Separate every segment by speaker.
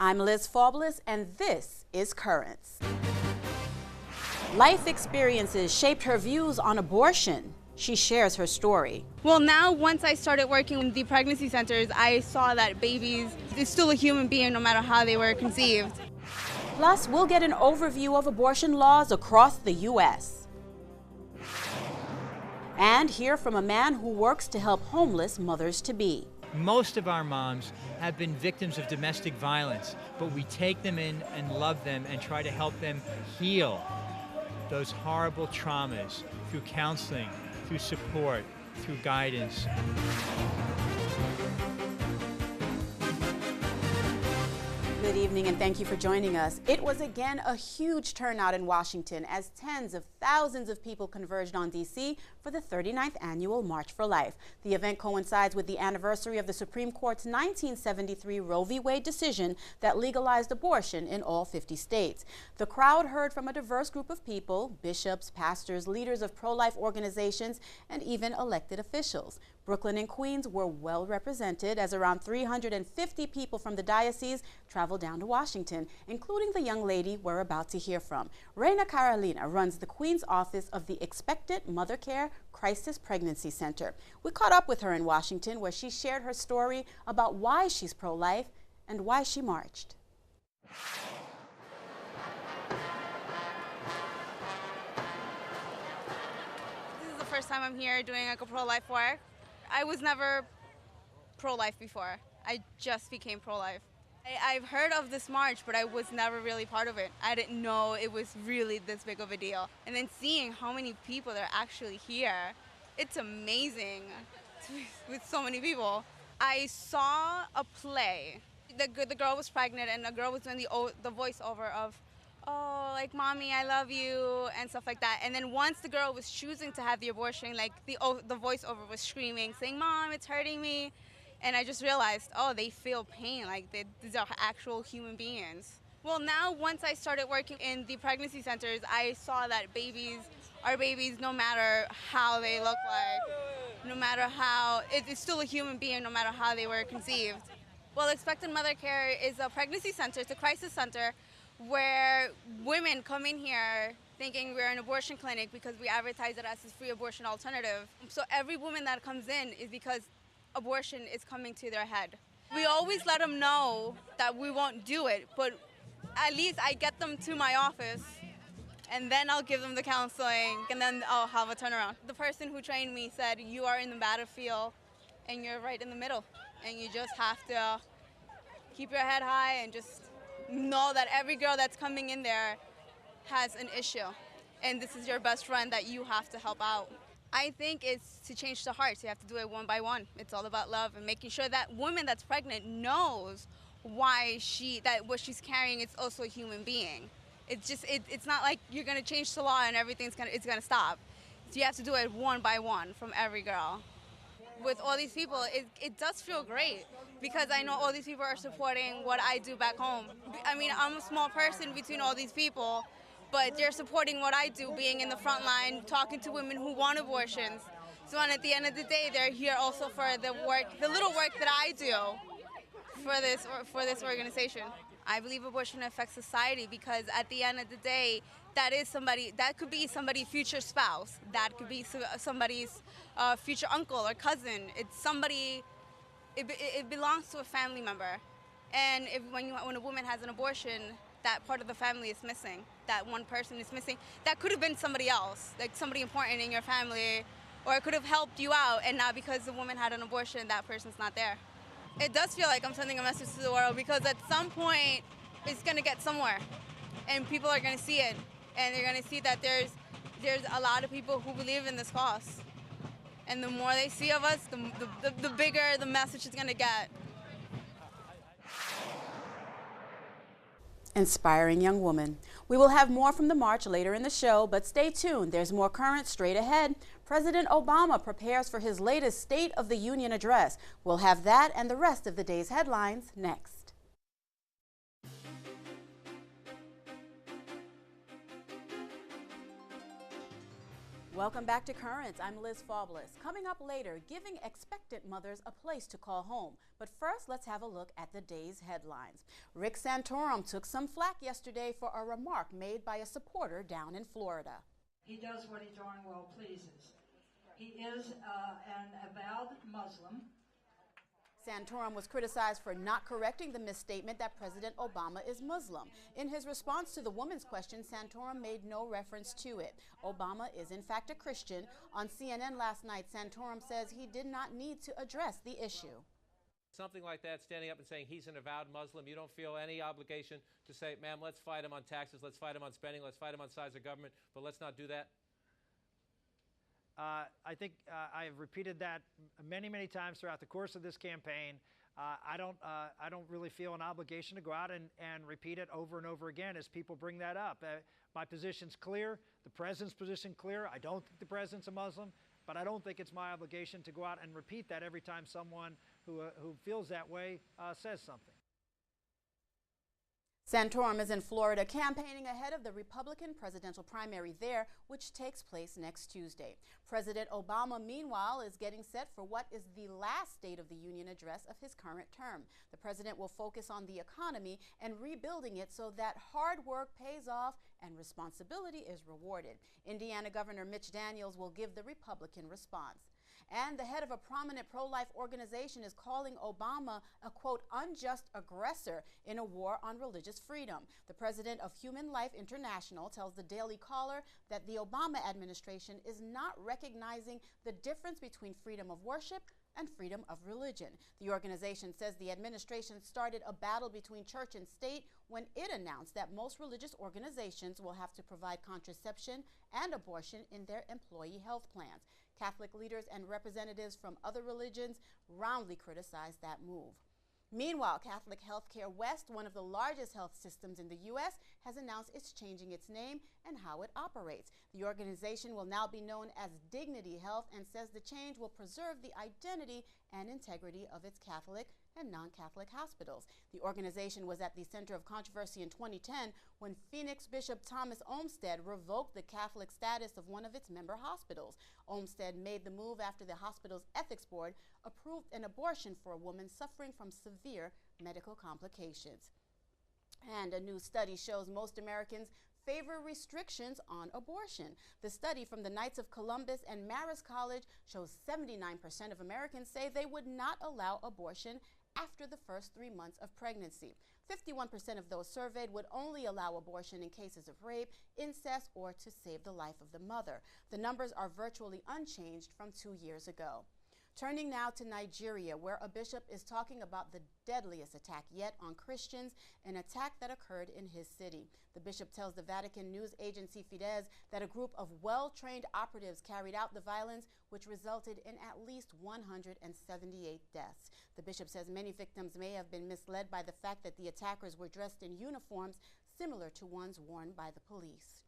Speaker 1: I'm Liz Faublas, and this is Currents. Life experiences shaped her views on abortion. She shares her story.
Speaker 2: Well, now once I started working in the pregnancy centers, I saw that babies is still a human being no matter how they were conceived.
Speaker 1: Plus, we'll get an overview of abortion laws across the U.S. And hear from a man who works to help homeless mothers-to-be.
Speaker 3: Most of our moms have been victims of domestic violence, but we take them in and love them and try to help them heal those horrible traumas through counseling, through support, through guidance.
Speaker 1: Good evening, and thank you for joining us. It was again a huge turnout in Washington as tens of thousands of people converged on D.C. for the 39th annual March for Life. The event coincides with the anniversary of the Supreme Court's 1973 Roe v. Wade decision that legalized abortion in all 50 states. The crowd heard from a diverse group of people: bishops, pastors, leaders of pro-life organizations, and even elected officials. Brooklyn and Queens were well represented as around 350 people from the diocese traveled down to Washington, including the young lady we're about to hear from. Reina Carolina runs the Queens office of the Expectant Mother Care Crisis Pregnancy Center. We caught up with her in Washington, where she shared her story about why she's pro-life and why she marched.
Speaker 2: This is the first time I'm here doing like a pro-life work. I was never pro-life before. I just became pro-life. I've heard of this march, but I was never really part of it. I didn't know it was really this big of a deal. And then seeing how many people are actually here, it's amazing with so many people. I saw a play. The girl was pregnant, and the girl was doing the voiceover of, oh, like, mommy, I love you, and stuff like that. And then once the girl was choosing to have the abortion, like, the voiceover was screaming, saying, Mom, it's hurting me. And I just realized, oh, they feel pain, like these are actual human beings. Well, now once I started working in the pregnancy centers, I saw that babies are babies no matter how they look like, no matter how, it's still a human being no matter how they were conceived. Well, Expectant Mother Care is a pregnancy center, it's a crisis center, where women come in here thinking we're an abortion clinic because we advertise it as a free abortion alternative. So every woman that comes in is because abortion is coming to their head. We always let them know that we won't do it, but at least I get them to my office, and then I'll give them the counseling, and then I'll have a turnaround. The person who trained me said, you are in the battlefield, and you're right in the middle, and you just have to keep your head high and just know that every girl that's coming in there has an issue, and this is your best friend that you have to help out. I think it's to change the hearts. You have to do it one by one. It's all about love and making sure that woman that's pregnant knows why what she's carrying is also a human being. It's not like you're gonna change the law and it's gonna stop. So you have to do it one by one from every girl. With all these people, it does feel great because I know all these people are supporting what I do back home. I mean, I'm a small person between all these people, but they're supporting what I do, being in the front line, talking to women who want abortions. So at the end of the day, they're here also for the little work that I do for this organization. I believe abortion affects society because at the end of the day, that could be somebody's future spouse, that could be somebody's future uncle or cousin. It's somebody, it belongs to a family member. And when a woman has an abortion, that part of the family is missing. That one person is missing. That could have been somebody else, like somebody important in your family, or it could have helped you out, and now because the woman had an abortion, that person's not there. It does feel like I'm sending a message to the world because at some point, it's gonna get somewhere, and people are gonna see it, and they're gonna see that there's a lot of people who believe in this cause. And the more they see of us, the bigger the message is gonna get.
Speaker 1: Inspiring young woman. We will have more from the march later in the show, but stay tuned. There's more Currents straight ahead. President Obama prepares for his latest State of the Union address. We'll have that and the rest of the day's headlines next. Welcome back to Currents. I'm Liz Faublas. Coming up later, giving expectant mothers a place to call home. But first, let's have a look at the day's headlines. Rick Santorum took some flack yesterday for a remark made by a supporter down in Florida.
Speaker 4: He does what he darn well pleases. He is an avowed Muslim.
Speaker 1: Santorum was criticized for not correcting the misstatement that President Obama is Muslim. In his response to the woman's question, Santorum made no reference to it. Obama is in fact a Christian. On CNN last night, Santorum says he did not need to address the issue.
Speaker 5: Something like that, standing up and saying he's an avowed Muslim, you don't feel any obligation to say, ma'am, let's fight him on taxes, let's fight him on spending, let's fight him on size of government, but let's not do that?
Speaker 6: I think I have repeated that many, many times throughout the course of this campaign. I don't really feel an obligation to go out and repeat it over and over again as people bring that up. My position's clear, the president's position clear. I don't think the president's a Muslim, but I don't think it's my obligation to go out and repeat that every time someone who feels that way says something.
Speaker 1: Santorum is in Florida campaigning ahead of the Republican presidential primary there, which takes place next Tuesday. President Obama, meanwhile, is getting set for what is the last State of the Union address of his current term. The president will focus on the economy and rebuilding it so that hard work pays off and responsibility is rewarded. Indiana Governor Mitch Daniels will give the Republican response. And the head of a prominent pro-life organization is calling Obama a, quote, unjust aggressor in a war on religious freedom. The president of Human Life International tells the Daily Caller that the Obama administration is not recognizing the difference between freedom of worship and freedom of religion. The organization says the administration started a battle between church and state when it announced that most religious organizations will have to provide contraception and abortion in their employee health plans. Catholic leaders and representatives from other religions roundly criticized that move. Meanwhile, Catholic Healthcare West, one of the largest health systems in the U.S., has announced it's changing its name and how it operates. The organization will now be known as Dignity Health and says the change will preserve the identity and integrity of its Catholic and non-Catholic hospitals. The organization was at the center of controversy in 2010 when Phoenix Bishop Thomas Olmsted revoked the Catholic status of one of its member hospitals. Olmsted made the move after the hospital's ethics board approved an abortion for a woman suffering from severe medical complications. And a new study shows most Americans favor restrictions on abortion. The study from the Knights of Columbus and Marist College shows 79% of Americans say they would not allow abortion after the first 3 months of pregnancy. 51% of those surveyed would only allow abortion in cases of rape, incest, or to save the life of the mother. The numbers are virtually unchanged from 2 years ago. Turning now to Nigeria, where a bishop is talking about the deadliest attack yet on Christians, an attack that occurred in his city. The bishop tells the Vatican news agency Fides that a group of well-trained operatives carried out the violence, which resulted in at least 178 deaths. The bishop says many victims may have been misled by the fact that the attackers were dressed in uniforms similar to ones worn by the police.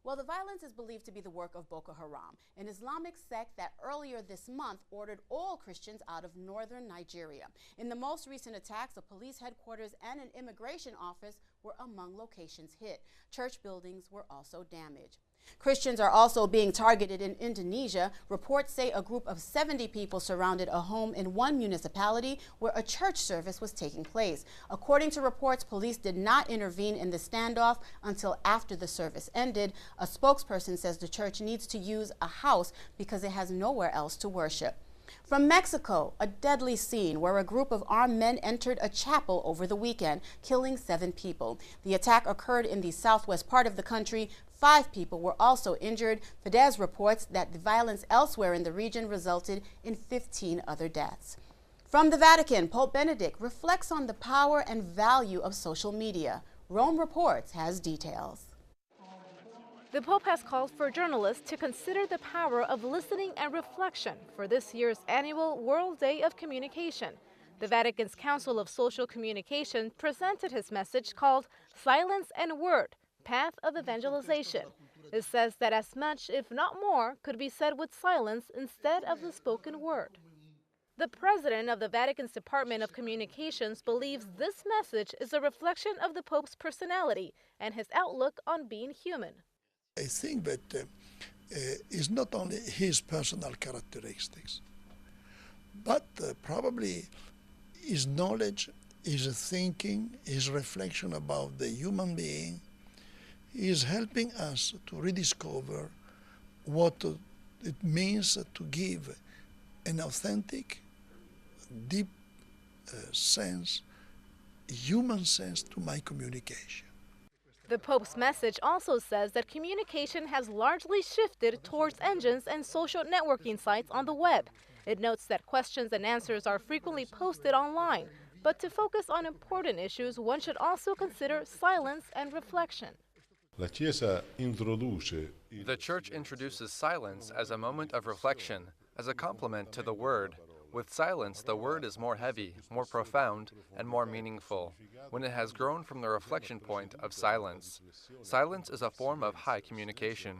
Speaker 1: Well, the violence is believed to be the work of Boko Haram, an Islamic sect that earlier this month ordered all Christians out of northern Nigeria. In the most recent attacks, a police headquarters and an immigration office were among locations hit. Church buildings were also damaged. Christians are also being targeted in Indonesia. Reports say a group of 70 people surrounded a home in one municipality where a church service was taking place. According to reports, police did not intervene in the standoff until after the service ended. A spokesperson says the church needs to use a house because it has nowhere else to worship. From Mexico, a deadly scene where a group of armed men entered a chapel over the weekend, killing 7 people. The attack occurred in the southwest part of the country. 5 people were also injured. Fides reports that the violence elsewhere in the region resulted in 15 other deaths. From the Vatican, Pope Benedict reflects on the power and value of social media. Rome Reports has details.
Speaker 7: The Pope has called for journalists to consider the power of listening and reflection for this year's annual World Day of Communication. The Vatican's Council of Social Communication presented his message called Silence and Word, Path of Evangelization. It says that as much, if not more, could be said with silence instead of the spoken word. The president of the Vatican's Department of Communications believes this message is a reflection of the Pope's personality and his outlook on being human.
Speaker 8: I think that is not only his personal characteristics, but probably his knowledge, his thinking, his reflection about the human being is helping us to rediscover what it means to give an authentic, deep sense, human sense to my communication.
Speaker 7: The Pope's message also says that communication has largely shifted towards engines and social networking sites on the web. It notes that questions and answers are frequently posted online, but to focus on important issues, one should also consider silence and reflection.
Speaker 9: The Church introduces silence as a moment of reflection, as a complement to the Word. With silence, the Word is more heavy, more profound, and more meaningful, when it has grown from the reflection point of silence. Silence is a form of high communication.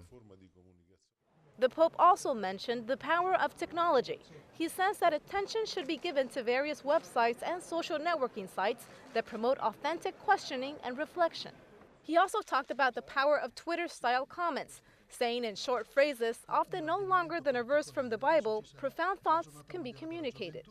Speaker 7: The Pope also mentioned the power of technology. He says that attention should be given to various websites and social networking sites that promote authentic questioning and reflection. He also talked about the power of Twitter-style comments, saying in short phrases, often no longer than a verse from the Bible, profound thoughts can be communicated.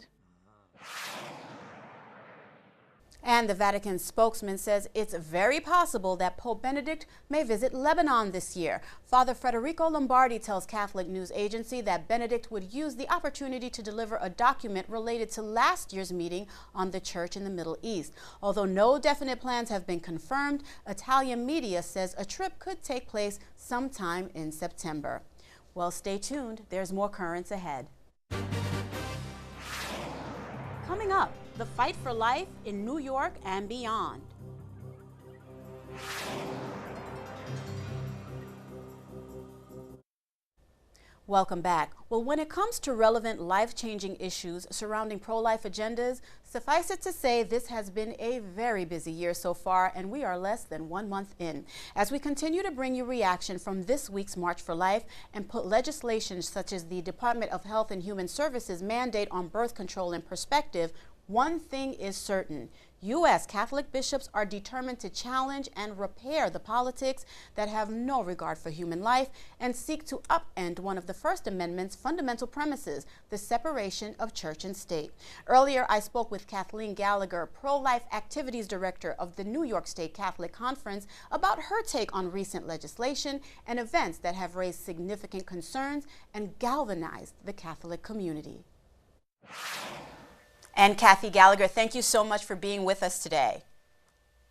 Speaker 1: And the Vatican spokesman says it's very possible that Pope Benedict may visit Lebanon this year. Father Federico Lombardi tells Catholic News Agency that Benedict would use the opportunity to deliver a document related to last year's meeting on the church in the Middle East. Although no definite plans have been confirmed, Italian media says a trip could take place sometime in September. Well, stay tuned. There's more currents ahead. Coming up, the fight for life in New York and beyond. Welcome back. Well, when it comes to relevant life-changing issues surrounding pro-life agendas, suffice it to say this has been a very busy year so far, and we are less than 1 month in. As we continue to bring you reaction from this week's March for Life and put legislation such as the Department of Health and Human Services mandate on birth control in perspective, one thing is certain. U.S. Catholic bishops are determined to challenge and repair the politics that have no regard for human life and seek to upend one of the First Amendment's fundamental premises, the separation of church and state. Earlier, I spoke with Kathleen Gallagher, pro-life activities director of the New York State Catholic Conference, about her take on recent legislation and events that have raised significant concerns and galvanized the Catholic community. And Kathy Gallagher, thank you so much for being with us today.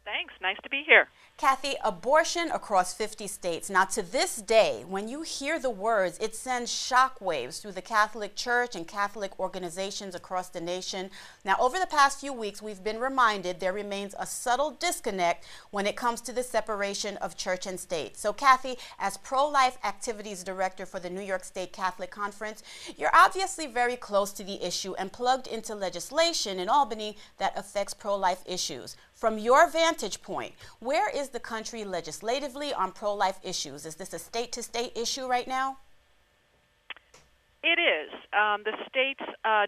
Speaker 10: Thanks. Nice to be here.
Speaker 1: Kathy, abortion across 50 states. Now, to this day, when you hear the words, it sends shockwaves through the Catholic Church and Catholic organizations across the nation. Now, over the past few weeks, we've been reminded there remains a subtle disconnect when it comes to the separation of church and state. So, Kathy, as pro-life activities director for the New York State Catholic Conference, you're obviously very close to the issue and plugged into legislation in Albany that affects pro-life issues. From your vantage point, where is the country legislatively on pro-life issues? Is this a state-to-state issue right now?
Speaker 10: It is. The states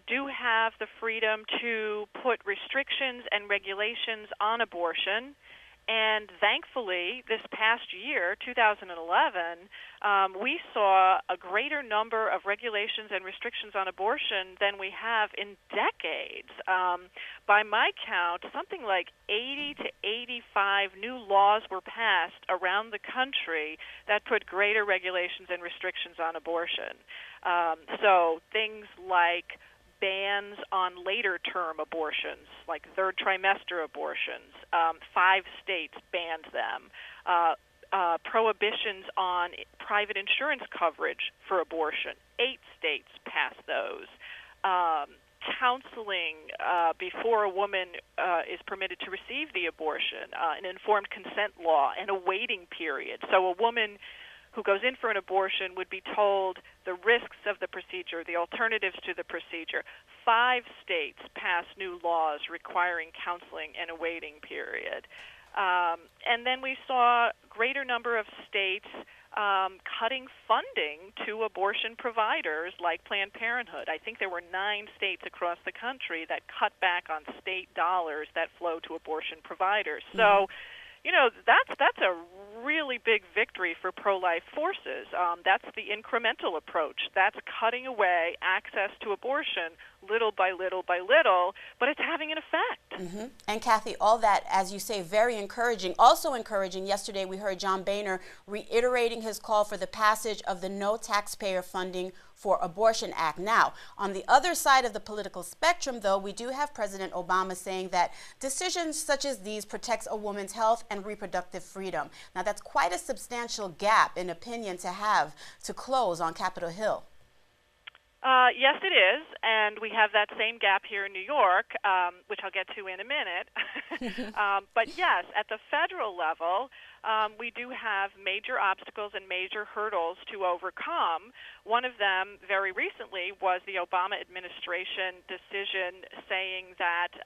Speaker 10: do have the freedom to put restrictions and regulations on abortion. And thankfully, this past year, 2011, we saw a greater number of regulations and restrictions on abortion than we have in decades. By my count, something like 80 to 85 new laws were passed around the country that put greater regulations and restrictions on abortion. So things like bans on later-term abortions, like third trimester abortions. 5 states banned them. Prohibitions on private insurance coverage for abortion. 8 states passed those. Counseling before a woman is permitted to receive the abortion, an informed consent law, and a waiting period. So a woman who goes in for an abortion would be told the risks of the procedure, the alternatives to the procedure. 5 states passed new laws requiring counseling and a waiting period. And then we saw a greater number of states cutting funding to abortion providers like Planned Parenthood. I think there were 9 states across the country that cut back on state dollars that flow to abortion providers. So, you know, that's a really big victory for pro-life forces. That's the incremental approach. That's cutting away access to abortion little by little by little, but it's having an effect.
Speaker 1: And Kathy, all that, as you say, very encouraging. Also encouraging, yesterday we heard John Boehner reiterating his call for the passage of the No Taxpayer Funding for Abortion Act. Now, on the other side of the political spectrum, though, we do have President Obama saying that decisions such as these protects a woman's health and reproductive freedom. Now, that's quite a substantial gap in opinion to have to close on Capitol Hill.
Speaker 10: Yes, it is, and we have that same gap here in New York, which I'll get to in a minute. But yes, at the federal level, we do have major obstacles and major hurdles to overcome. One of them, very recently, was the Obama administration decision saying that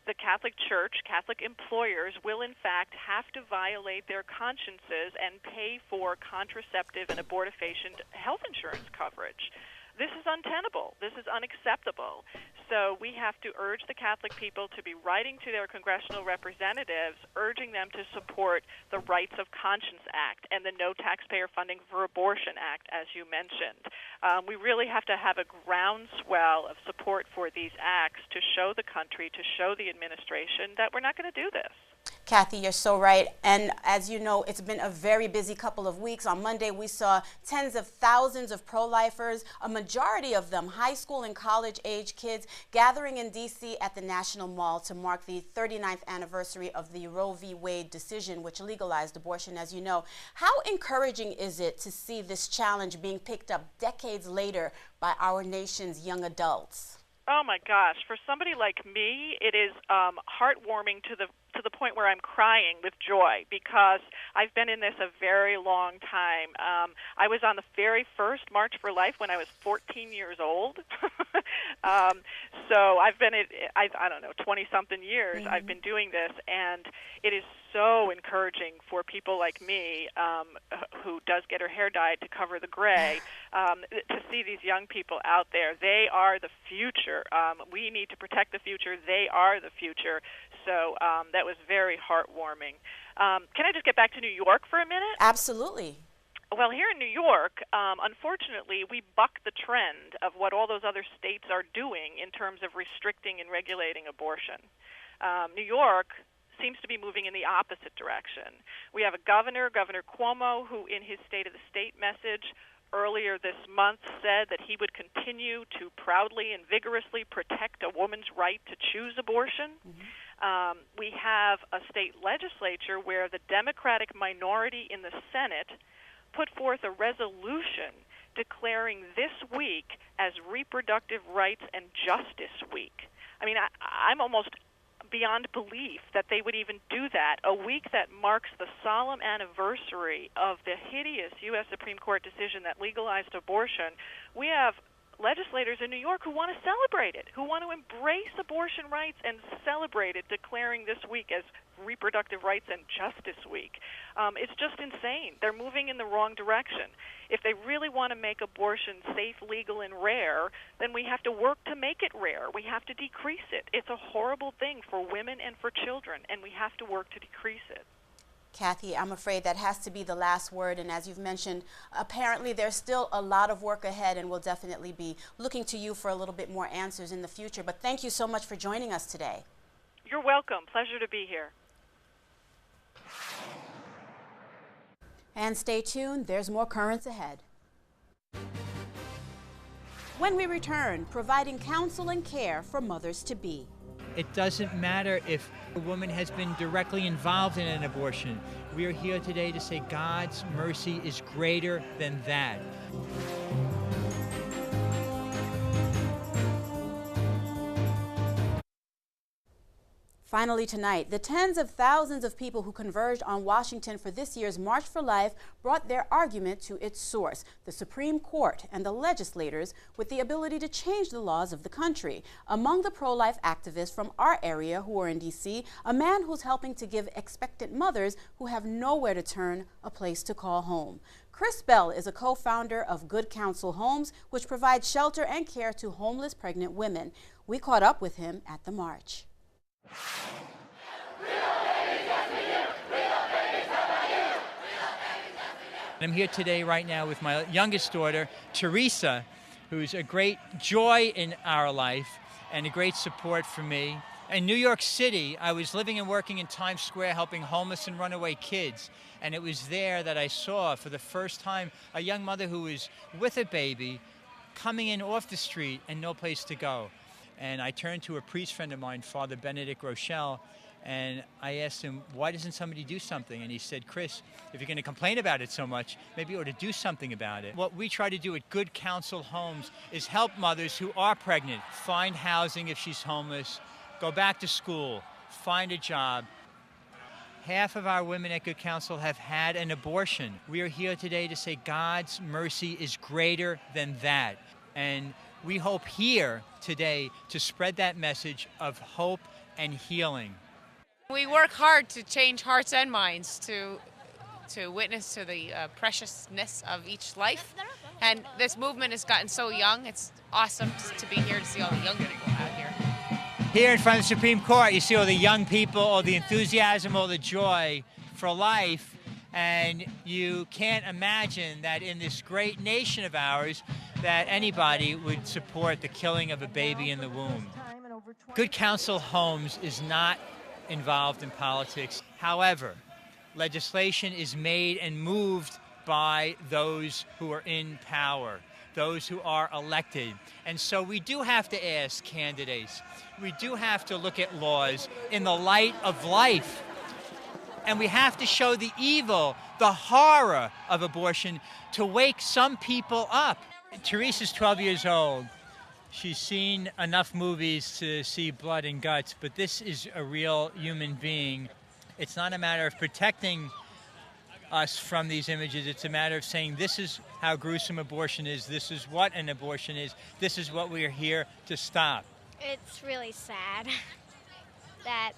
Speaker 10: the Catholic Church, Catholic employers, will in fact have to violate their consciences and pay for contraceptive and abortifacient health insurance coverage. This is untenable. This is unacceptable. So we have to urge the Catholic people to be writing to their congressional representatives, urging them to support the Rights of Conscience Act and the No Taxpayer Funding for Abortion Act, as you mentioned. We really have to have a groundswell of support for these acts to show the country, to show the administration that we're not going to do this.
Speaker 1: Kathy, you're so right. And as you know, it's been a very busy couple of weeks. On Monday, we saw tens of thousands of pro-lifers, a majority of them high school and college-age kids, gathering in D.C. at the National Mall to mark the 39th anniversary of the Roe v. Wade decision, which legalized abortion, as you know. How encouraging is it to see this challenge being picked up decades later by our nation's young adults?
Speaker 10: Oh my gosh, for somebody like me, it is heartwarming to the point where I'm crying with joy, because I've been in this a very long time. I was on the very first March for Life when I was 14 years old. So I've been I don't know, 20-something years I've been doing this, and it is so encouraging for people like me, who does get her hair dyed to cover the gray, to see these young people out there. They are the future. We need to protect the future. They are the future. So that was very heartwarming. Can I just get back to New York for a minute?
Speaker 1: Absolutely.
Speaker 10: Well, here in New York, unfortunately, we buck the trend of what all those other states are doing in terms of restricting and regulating abortion. New York seems to be moving in the opposite direction. We have a governor, Governor Cuomo, who in his State of the State message earlier this month said that he would continue to proudly and vigorously protect a woman's right to choose abortion. We have a state legislature where the Democratic minority in the Senate put forth a resolution declaring this week as Reproductive Rights and Justice Week. I mean, I'm almost beyond belief that they would even do that. A week that marks the solemn anniversary of the hideous U.S. Supreme Court decision that legalized abortion. We have legislators in New York who want to celebrate it, who want to embrace abortion rights and celebrate it, declaring this week as Reproductive Rights and Justice Week. It's just insane. They're moving in the wrong direction. If they really want to make abortion safe, legal, and rare, then we have to work to make it rare. We have to decrease it. It's a horrible thing for women and for children, and we have to work to decrease it.
Speaker 1: Kathy, I'm afraid that has to be the last word, and as you've mentioned, apparently there's still a lot of work ahead, and we'll definitely be looking to you for a little bit more answers in the future. But thank you so much for joining us today.
Speaker 10: You're welcome. Pleasure to be here.
Speaker 1: And stay tuned, there's more currents ahead. When we return, providing counsel and care for mothers-to-be.
Speaker 3: It doesn't matter if a woman has been directly involved in an abortion. We are here today to say God's mercy is greater than that.
Speaker 1: Finally tonight, the tens of thousands of people who converged on Washington for this year's March for Life brought their argument to its source, the Supreme Court and the legislators with the ability to change the laws of the country. Among the pro-life activists from our area who are in D.C., a man who's helping to give expectant mothers who have nowhere to turn a place to call home. Chris Bell is a co-founder of Good Counsel Homes, which provides shelter and care to homeless pregnant women. We caught up with him at the march.
Speaker 3: I'm here today right now with my youngest daughter, Teresa, who's a great joy in our life and a great support for me. In New York City, I was living and working in Times Square helping homeless and runaway kids. And it was there that I saw for the first time a young mother who was with a baby coming in off the street and no place to go. And I turned to a priest friend of mine, Father Benedict Rochelle, and I asked him, why doesn't somebody do something? And he said, Chris, if you're going to complain about it so much, maybe you ought to do something about it. What we try to do at Good Counsel Homes is help mothers who are pregnant find housing if she's homeless, go back to school, find a job. Half of our women at Good Counsel have had an abortion. We are here today to say God's mercy is greater than that. And we hope here today to spread that message of hope and healing.
Speaker 11: We work hard to change hearts and minds, to witness to the preciousness of each life. And this movement has gotten so young. It's awesome to be here to see all the young people out here.
Speaker 3: Here in front of the Supreme Court, you see all the young people, all the enthusiasm, all the joy for life. And you can't imagine that in this great nation of ours that anybody would support the killing of a baby in the womb. Good Counsel Homes is not involved in politics. However, legislation is made and moved by those who are in power, those who are elected. And so we do have to ask candidates, we do have to look at laws in the light of life. And we have to show the evil, the horror of abortion to wake some people up. Teresa's 12 years old. She's seen enough movies to see blood and guts, but this is a real human being. It's not a matter of protecting us from these images. It's a matter of saying this is how gruesome abortion is, this is what an abortion is, this is what we are here to stop.
Speaker 12: It's really sad that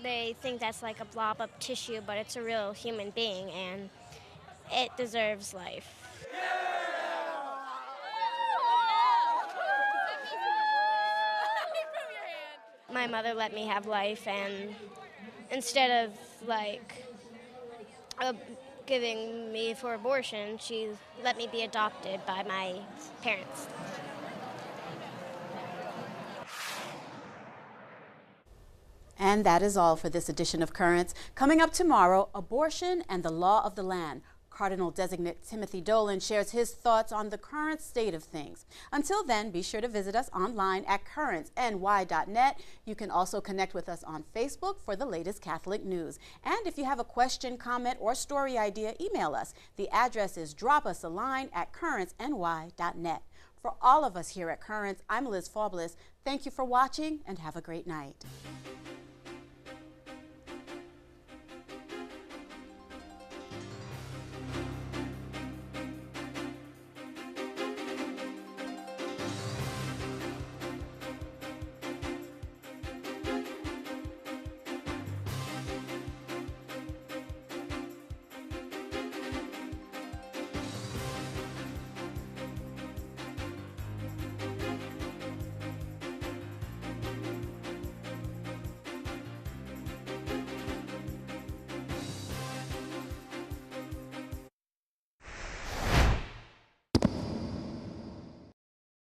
Speaker 12: they think that's like a blob of tissue, but it's a real human being and it deserves life. My mother let me have life, and instead of like giving me for abortion, she let me be adopted by my parents.
Speaker 1: And that is all for this edition of Currents. Coming up tomorrow, abortion and the law of the land. Cardinal Designate Timothy Dolan shares his thoughts on the current state of things. Until then, be sure to visit us online at currentsny.net. You can also connect with us on Facebook for the latest Catholic news. And if you have a question, comment, or story idea, email us. The address is dropusaline@currentsny.net. For all of us here at Currents, I'm Liz Faublis. Thank you for watching and have a great night.